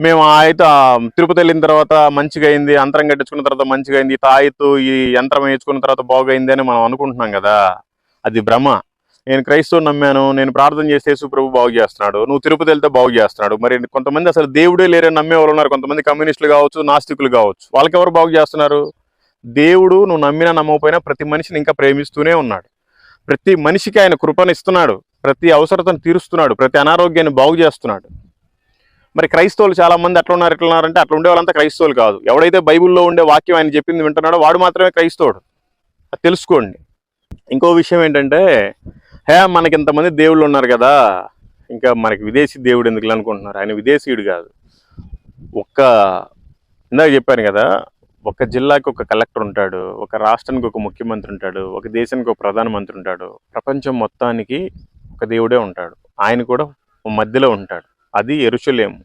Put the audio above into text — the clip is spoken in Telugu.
మేము అయితే తిరుపతి వెళ్ళిన తర్వాత మంచిగా అయింది, అంతరం కట్టించుకున్న తర్వాత మంచిగా అయింది, తాయితూ ఈ యంత్రం వేయించుకున్న తర్వాత బాగైంది అని మనం అనుకుంటున్నాం కదా. అది భ్రమ. నేను క్రైస్తవుని నమ్మాను, నేను ప్రార్థన చేస్తే యేసు ప్రభు బాగు చేస్తున్నాడు, నువ్వు తిరుపతి వెళ్తే బాగు చేస్తున్నాడు. మరి కొంతమంది అసలు దేవుడే లేరని నమ్మే వాళ్ళు ఉన్నారు, కొంతమంది కమ్యూనిస్టులు కావచ్చు, నాస్తికులు కావచ్చు. వాళ్ళకి ఎవరు బాగు చేస్తున్నారు? దేవుడు నువ్వు నమ్మినా నమ్మకపోయినా ప్రతి మనిషిని ఇంకా ప్రేమిస్తూనే ఉన్నాడు. ప్రతి మనిషికి ఆయన కృపనిస్తున్నాడు, ప్రతి అవసరతను తీరుస్తున్నాడు, ప్రతి అనారోగ్యాన్ని బాగు చేస్తున్నాడు. మరి క్రైస్తవులు చాలా మంది అట్లా ఉన్నారు, ఇట్లా ఉన్నారంటే అట్లా ఉండే వాళ్ళంతా క్రైస్తవులు కాదు. ఎవడైతే బైబిల్లో ఉండే వాక్యం ఆయన చెప్పింది వింటున్నాడో వాడు మాత్రమే క్రైస్తవుడు. అది తెలుసుకోండి. ఇంకో విషయం ఏంటంటే, మనకి ఇంతమంది దేవుళ్ళు ఉన్నారు కదా, ఇంకా మనకి విదేశీ దేవుడు ఎందుకు అనుకుంటున్నారు? ఆయన విదేశీయుడు కాదు. ఇందాక చెప్పాను కదా, ఒక జిల్లాకి ఒక కలెక్టర్ ఉంటాడు, ఒక రాష్ట్రానికి ఒక ముఖ్యమంత్రి ఉంటాడు, ఒక దేశానికి ఒక ప్రధానమంత్రి ఉంటాడు, ప్రపంచం మొత్తానికి ఒక దేవుడే ఉంటాడు. ఆయన కూడా మధ్యలో ఉంటాడు. అది యెరూషలేము.